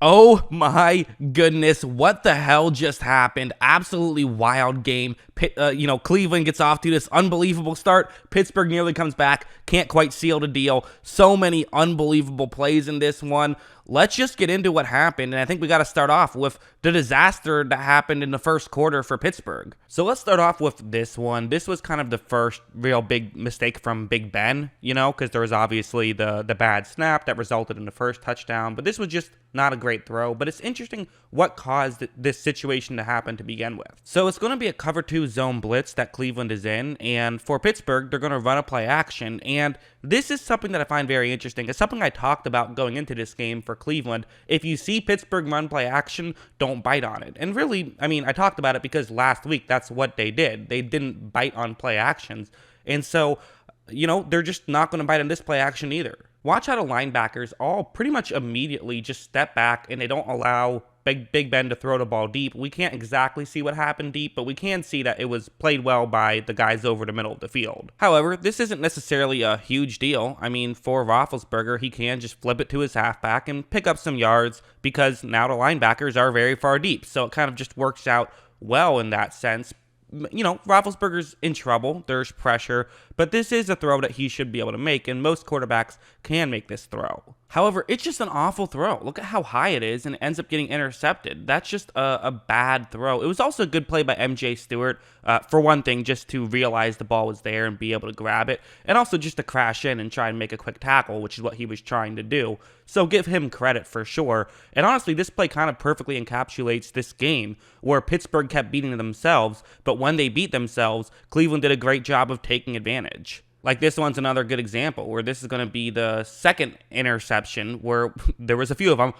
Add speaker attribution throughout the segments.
Speaker 1: Oh my goodness, what the hell just happened? Absolutely wild game. Cleveland gets off to this unbelievable start. Pittsburgh nearly comes back, can't quite seal the deal. So many unbelievable plays in this one. Let's just get into what happened, and I think we got to start off with the disaster that happened in the first quarter for Pittsburgh. So let's start off with this one. This was kind of the first real big mistake from Big Ben, because there was obviously the bad snap that resulted in the first touchdown, but this was just not a great throw. But it's interesting what caused this situation to happen to begin with. So it's going to be a cover 2 zone blitz that Cleveland is in, and for Pittsburgh, they're going to run a play action, and this is something that I find very interesting. It's something I talked about going into this game for Cleveland. If you see Pittsburgh run play action, don't bite on it. And really, I talked about it because last week that's what they did. They didn't bite on play actions. And so, they're just not going to bite on this play action either. Watch how the linebackers all pretty much immediately just step back and they don't allow Big Ben to throw the ball deep. We can't exactly see what happened deep, but we can see that it was played well by the guys over the middle of the field. However, this isn't necessarily a huge deal. For Roethlisberger, he can just flip it to his halfback and pick up some yards because now the linebackers are very far deep. So it kind of just works out well in that sense. Roethlisberger's in trouble. There's pressure, but this is a throw that he should be able to make, and most quarterbacks can make this throw. However, it's just an awful throw. Look at how high it is, and it ends up getting intercepted. That's just a bad throw. It was also a good play by MJ Stewart, for one thing, just to realize the ball was there and be able to grab it, and also just to crash in and try and make a quick tackle, which is what he was trying to do. So give him credit for sure. And honestly, this play kind of perfectly encapsulates this game, where Pittsburgh kept beating themselves, but when they beat themselves, Cleveland did a great job of taking advantage. Like this one's another good example where this is going to be the second interception where there was a few of them,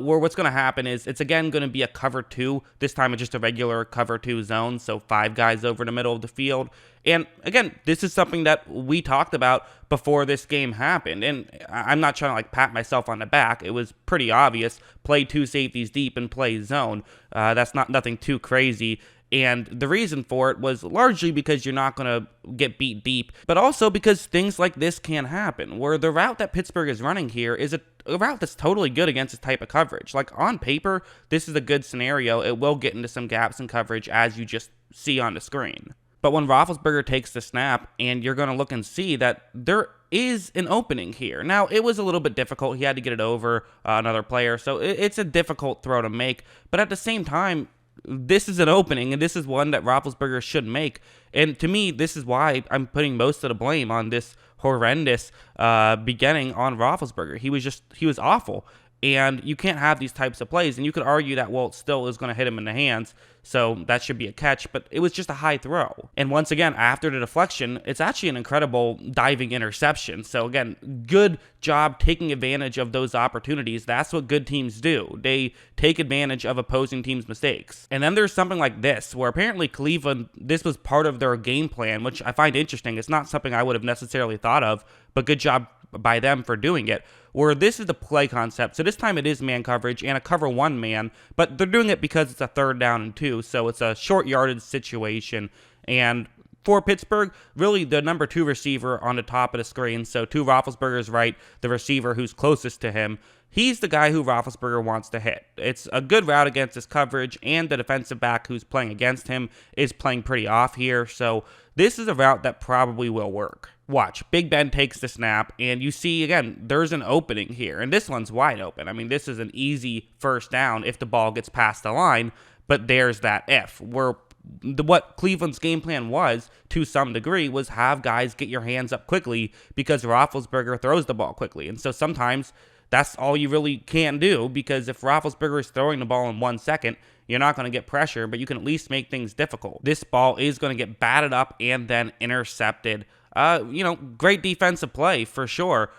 Speaker 1: where what's going to happen is it's again going to be a cover 2. This time it's just a regular cover 2 zone. So 5 guys over the middle of the field. And again, this is something that we talked about before this game happened. And I'm not trying to pat myself on the back. It was pretty obvious. Play 2 safeties deep and play zone. That's nothing too crazy. And the reason for it was largely because you're not going to get beat deep, but also because things like this can happen, where the route that Pittsburgh is running here is a route that's totally good against this type of coverage. Like on paper, this is a good scenario. It will get into some gaps in coverage as you just see on the screen. But when Roethlisberger takes the snap, and you're going to look and see that there is an opening here. Now, it was a little bit difficult. He had to get it over another player, so it's a difficult throw to make. But at the same time, this is an opening, and this is one that Roethlisberger should make. And to me, this is why I'm putting most of the blame on this horrendous beginning on Roethlisberger. He was awful. And you can't have these types of plays. And you could argue that, well, it still is going to hit him in the hands, so that should be a catch. But it was just a high throw. And once again, after the deflection, it's actually an incredible diving interception. So again, good job taking advantage of those opportunities. That's what good teams do. They take advantage of opposing teams' mistakes. And then there's something like this, where apparently Cleveland, this was part of their game plan, which I find interesting. It's not something I would have necessarily thought of, but good job by them for doing it, where this is the play concept. So this time it is man coverage and a cover 1 man, but they're doing it because it's a 3rd down and 2, so it's a short yardage situation. And for Pittsburgh, really the number 2 receiver on the top of the screen, so to Roethlisberger's right, the receiver who's closest to him, he's the guy who Roethlisberger wants to hit. It's a good route against his coverage, and the defensive back who's playing against him is playing pretty off here, so this is a route that probably will work. Watch, Big Ben takes the snap, and you see, again, there's an opening here, and this one's wide open. This is an easy first down if the ball gets past the line, but there's that if, where what Cleveland's game plan was, to some degree, was have guys get your hands up quickly because Roethlisberger throws the ball quickly, and so sometimes that's all you really can do, because if Roethlisberger is throwing the ball in 1 second, you're not going to get pressure, but you can at least make things difficult. This ball is going to get batted up and then intercepted. Great defensive play for sure.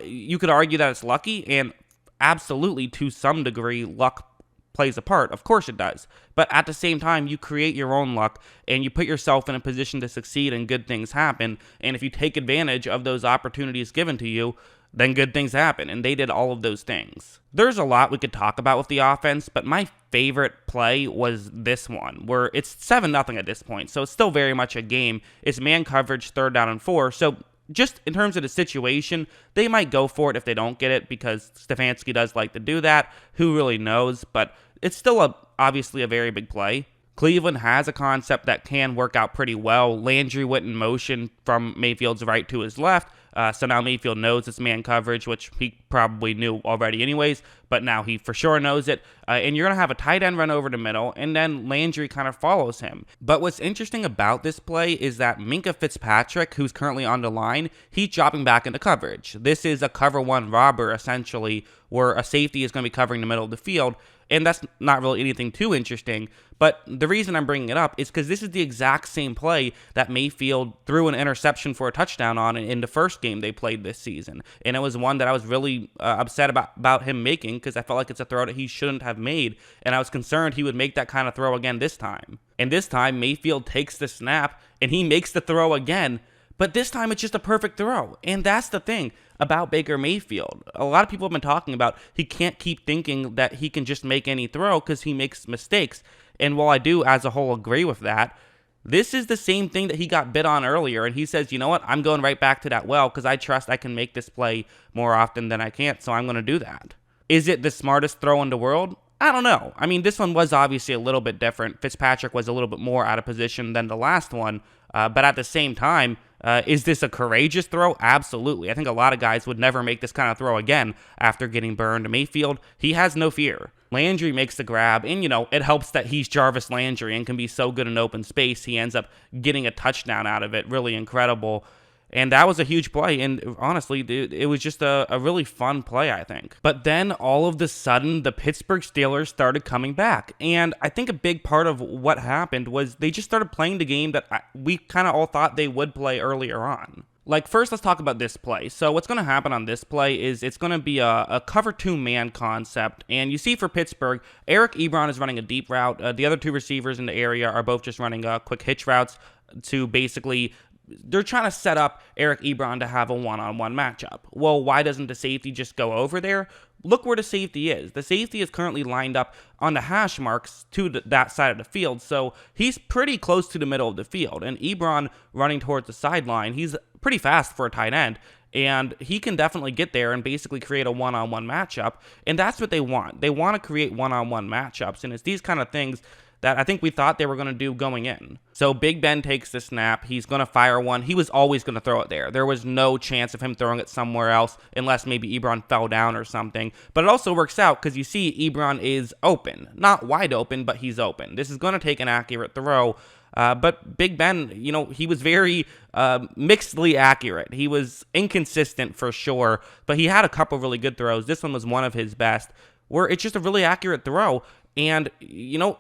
Speaker 1: You could argue that it's lucky, and absolutely to some degree, luck plays a part. Of course it does. But at the same time, you create your own luck, and you put yourself in a position to succeed, and good things happen. And if you take advantage of those opportunities given to you, then good things happen, and they did all of those things. There's a lot we could talk about with the offense, but my favorite play was this one, where it's 7-0 at this point, so it's still very much a game. It's man coverage, 3rd down and 4, so just in terms of the situation, they might go for it if they don't get it because Stefanski does like to do that. Who really knows? But it's still obviously a very big play. Cleveland has a concept that can work out pretty well. Landry went in motion from Mayfield's right to his left. So now Mayfield knows it's man coverage, which he probably knew already anyways, but now he for sure knows it. And you're going to have a tight end run over the middle, and then Landry kind of follows him. But what's interesting about this play is that Minkah Fitzpatrick, who's currently on the line, he's dropping back into coverage. This is a cover one robber, essentially, where a safety is going to be covering the middle of the field. And that's not really anything too interesting. But the reason I'm bringing it up is because this is the exact same play that Mayfield threw an interception for a touchdown on in the first game they played this season. And it was one that I was really upset about him making because I felt like it's a throw that he shouldn't have made. And I was concerned he would make that kind of throw again this time. And this time, Mayfield takes the snap and he makes the throw again. But this time, it's just a perfect throw. And that's the thing about Baker Mayfield. A lot of people have been talking about he can't keep thinking that he can just make any throw because he makes mistakes. And while I do, as a whole, agree with that, this is the same thing that he got bit on earlier. And he says, you know what, I'm going right back to that well because I trust I can make this play more often than I can't, so I'm going to do that. Is it the smartest throw in the world? I don't know. I mean, this one was obviously a little bit different. Fitzpatrick was a little bit more out of position than the last one. But at the same time, is this a courageous throw? Absolutely. I think a lot of guys would never make this kind of throw again after getting burned. Mayfield, he has no fear. Landry makes the grab, and, it helps that he's Jarvis Landry and can be so good in open space. He ends up getting a touchdown out of it. Really incredible. And that was a huge play, and honestly, it was just a really fun play, I think. But then, all of a sudden, the Pittsburgh Steelers started coming back, and I think a big part of what happened was they just started playing the game that we kind of all thought they would play earlier on. Like, first, let's talk about this play. So what's going to happen on this play is it's going to be a cover two man concept. And you see for Pittsburgh, Eric Ebron is running a deep route. The other two receivers in the area are both just running quick hitch routes to basically... They're trying to set up Eric Ebron to have a one-on-one matchup. Well, why doesn't the safety just go over there? Look where the safety is. The safety is currently lined up on the hash marks to that side of the field, so he's pretty close to the middle of the field. And Ebron running towards the sideline, he's pretty fast for a tight end, and he can definitely get there and basically create a one-on-one matchup, and that's what they want. They want to create one-on-one matchups, and it's these kind of things that I think we thought they were going to do going in. So Big Ben takes the snap. He's going to fire one. He was always going to throw it there. There was no chance of him throwing it somewhere else unless maybe Ebron fell down or something. But it also works out because you see Ebron is open. Not wide open, but he's open. This is going to take an accurate throw. But Big Ben, he was very mixedly accurate. He was inconsistent for sure, but he had a couple really good throws. This one was one of his best, where it's just a really accurate throw. And,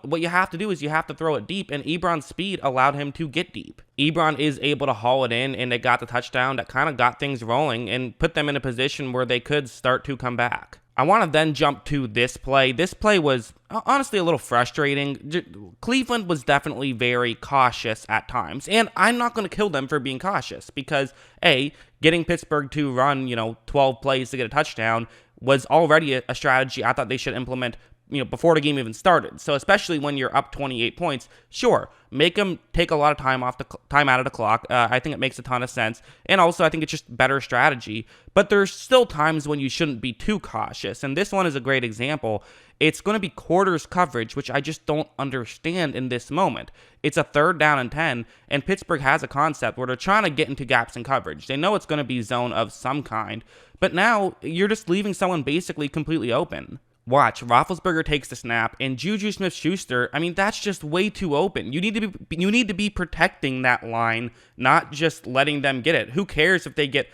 Speaker 1: what you have to do is you have to throw it deep, and Ebron's speed allowed him to get deep. Ebron is able to haul it in, and they got the touchdown that kind of got things rolling and put them in a position where they could start to come back. I want to then jump to this play. This play was honestly a little frustrating. Cleveland was definitely very cautious at times, and I'm not going to kill them for being cautious because, A, getting Pittsburgh to run, 12 plays to get a touchdown was already a strategy I thought they should implement before the game even started. So especially when you're up 28 points, sure, make them take a lot of time out of the clock. I think it makes a ton of sense. And also, I think it's just better strategy. But there's still times when you shouldn't be too cautious. And this one is a great example. It's going to be quarters coverage, which I just don't understand in this moment. It's a 3rd down and 10, and Pittsburgh has a concept where they're trying to get into gaps in coverage. They know it's going to be zone of some kind, but now you're just leaving someone basically completely open. Watch, Roethlisberger takes the snap, and Juju Smith-Schuster, that's just way too open. You need to be protecting that line, not just letting them get it. Who cares if they get,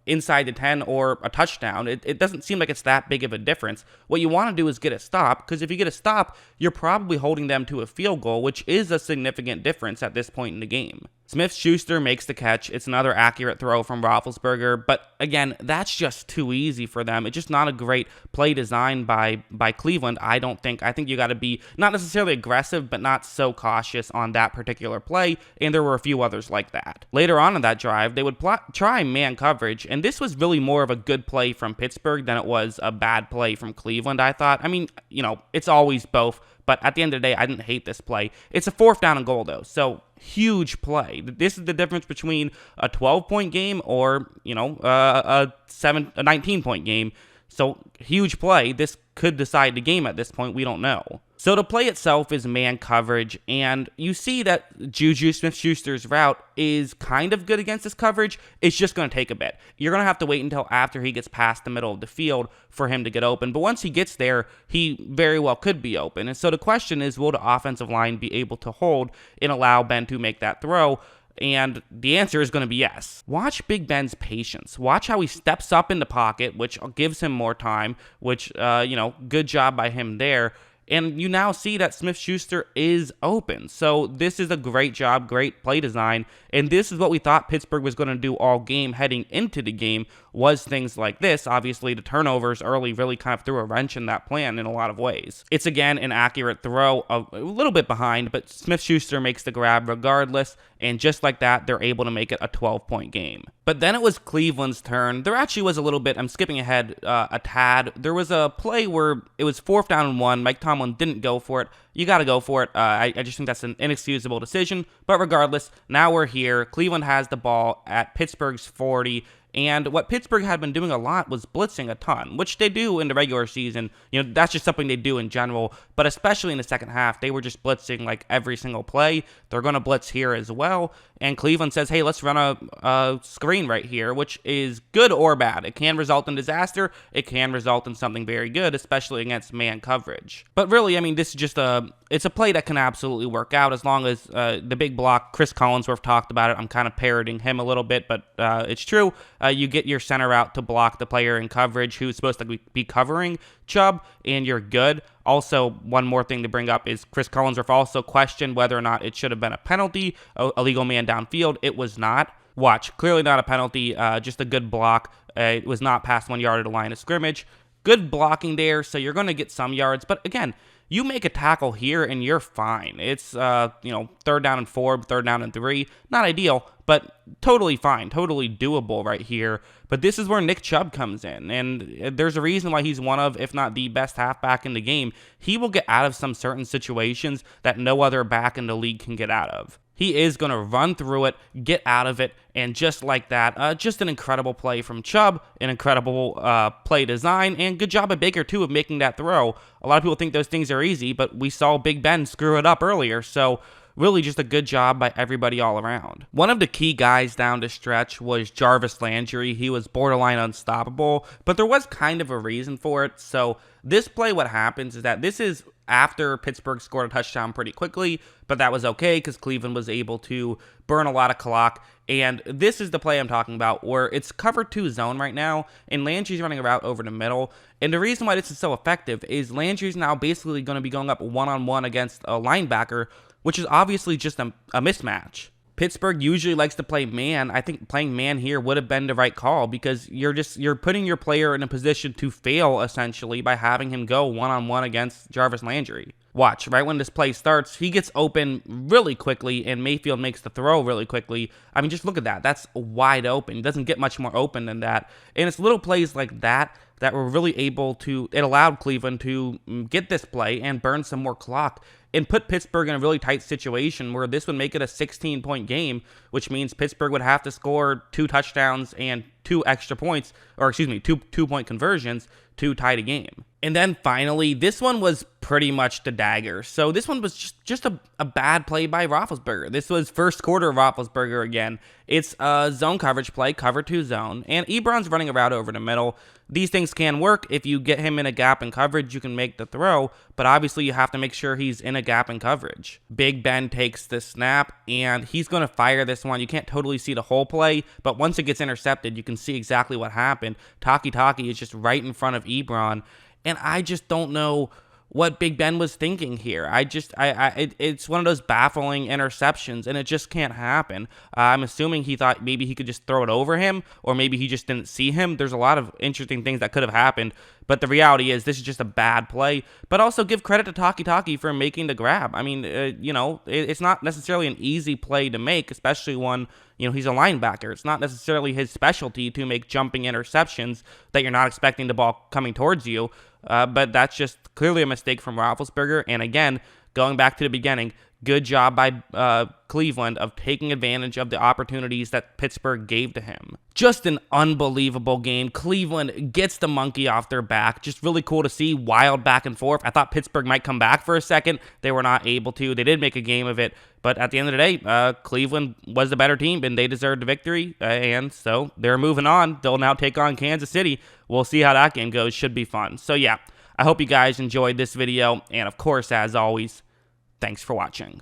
Speaker 1: inside the 10 or a touchdown? It doesn't seem like it's that big of a difference. What you want to do is get a stop, because if you get a stop, you're probably holding them to a field goal, which is a significant difference at this point in the game. Smith-Schuster makes the catch. It's another accurate throw from Roethlisberger, but again, that's just too easy for them. It's just not a great play design by Cleveland, I don't think. I think you got to be not necessarily aggressive, but not so cautious on that particular play, and there were a few others like that. Later on in that drive, they would try man man coverage, and this was really more of a good play from Pittsburgh than it was a bad play from Cleveland, I thought. I mean, it's always both, but at the end of the day, I didn't hate this play. It's a 4th down and goal, though, so huge play. This is the difference between a 12-point game or, a 19-point game. So, huge play. This could decide the game at this point. We don't know. So, the play itself is man coverage, and you see that Juju Smith-Schuster's route is kind of good against this coverage. It's just going to take a bit. You're going to have to wait until after he gets past the middle of the field for him to get open. But once he gets there, he very well could be open. And so, the question is, will the offensive line be able to hold and allow Ben to make that throw? And the answer is going to be yes. Watch Big Ben's patience. Watch how he steps up in the pocket, which gives him more time, which, good job by him there. And you now see that Smith-Schuster is open. So this is a great job, great play design. And this is what we thought Pittsburgh was going to do all game heading into the game, was things like this. Obviously, the turnovers early really kind of threw a wrench in that plan in a lot of ways. It's, again, an accurate throw, a little bit behind, but Smith-Schuster makes the grab regardless. And just like that, they're able to make it a 12-point game. But then it was Cleveland's turn. There actually was a little bit, I'm skipping ahead a tad. There was a play where it was 4th down and 1. Mike Tomlin didn't go for it. You got to go for it. I just think that's an inexcusable decision. But regardless, now we're here. Cleveland has the ball at Pittsburgh's 40. And what Pittsburgh had been doing a lot was blitzing a ton, which they do in the regular season. That's just something they do in general. But especially in the second half, they were just blitzing like every single play. They're going to blitz here as well. And Cleveland says, hey, let's run a screen right here, which is good or bad. It can result in disaster. It can result in something very good, especially against man coverage. But really, I mean, this is just it's a play that can absolutely work out as long as the big block, Chris Collinsworth talked about it. I'm kind of parroting him a little bit, but it's true. You get your center out to block the player in coverage who's supposed to be covering Chubb, and you're good. Also, one more thing to bring up is Chris Collinsworth also questioned whether or not it should have been a penalty, a legal man downfield. It was not. Watch, clearly not a penalty, just a good block. It was not past 1 yard of the line of scrimmage. Good blocking there, so you're going to get some yards. But again, you make a tackle here and you're fine. It's, 3rd down and 4, 3rd down and 3. Not ideal, but totally fine, totally doable right here. But this is where Nick Chubb comes in, and there's a reason why he's one of, if not the best halfback in the game. He will get out of some certain situations that no other back in the league can get out of. He is going to run through it, get out of it, and just like that, just an incredible play from Chubb, an incredible play design, and good job by Baker, too, of making that throw. A lot of people think those things are easy, but we saw Big Ben screw it up earlier, so really just a good job by everybody all around. One of the key guys down the stretch was Jarvis Landry. He was borderline unstoppable, but there was kind of a reason for it. So this play, what happens is that this is after Pittsburgh scored a touchdown pretty quickly, but that was okay because Cleveland was able to burn a lot of clock. And this is the play I'm talking about where it's cover 2 zone right now, and Landry's running a route over the middle. And the reason why this is so effective is Landry's now basically going to be going up one-on-one against a linebacker, which is obviously just a mismatch. Pittsburgh usually likes to play man. I think playing man here would have been the right call because you're putting your player in a position to fail essentially by having him go one-on-one against Jarvis Landry. Watch, right when this play starts, he gets open really quickly and Mayfield makes the throw really quickly. I mean, just look at that. That's wide open. It doesn't get much more open than that. And it's little plays like that that were really able to, it allowed Cleveland to get this play and burn some more clock and put Pittsburgh in a really tight situation where this would make it a 16-point game, which means Pittsburgh would have to score 2 touchdowns and 2 extra points, or excuse me, two-point conversions to tie the game. And then finally, this one was pretty much the dagger. So this one was just a bad play by Roethlisberger. This was first quarter of Roethlisberger again. It's a zone coverage play, cover 2 zone, and Ebron's running a route over the middle. These things can work. If you get him in a gap in coverage, you can make the throw, but obviously you have to make sure he's in a gap in coverage. Big Ben takes the snap, and he's going to fire this one. You can't totally see the whole play, but once it gets intercepted, you can see exactly what happened. Taki is just right in front of Ebron, and I just don't know what Big Ben was thinking here. It's one of those baffling interceptions, and it just can't happen. I'm assuming he thought maybe he could just throw it over him, or maybe he just didn't see him. There's a lot of interesting things that could have happened. But the reality is this is just a bad play. But also give credit to Taki for making the grab. I mean, it's not necessarily an easy play to make, especially when, he's a linebacker. It's not necessarily his specialty to make jumping interceptions that you're not expecting the ball coming towards you. But that's just clearly a mistake from Roethlisberger. And again, going back to the beginning, good job by Cleveland of taking advantage of the opportunities that Pittsburgh gave to him. Just an unbelievable game. Cleveland gets the monkey off their back. Just really cool to see. Wild back and forth. I thought Pittsburgh might come back for a second. They were not able to. They did make a game of it. But at the end of the day, Cleveland was the better team, and they deserved the victory. And so they're moving on. They'll now take on Kansas City. We'll see how that game goes. Should be fun. So yeah, I hope you guys enjoyed this video. And of course, as always, thanks for watching.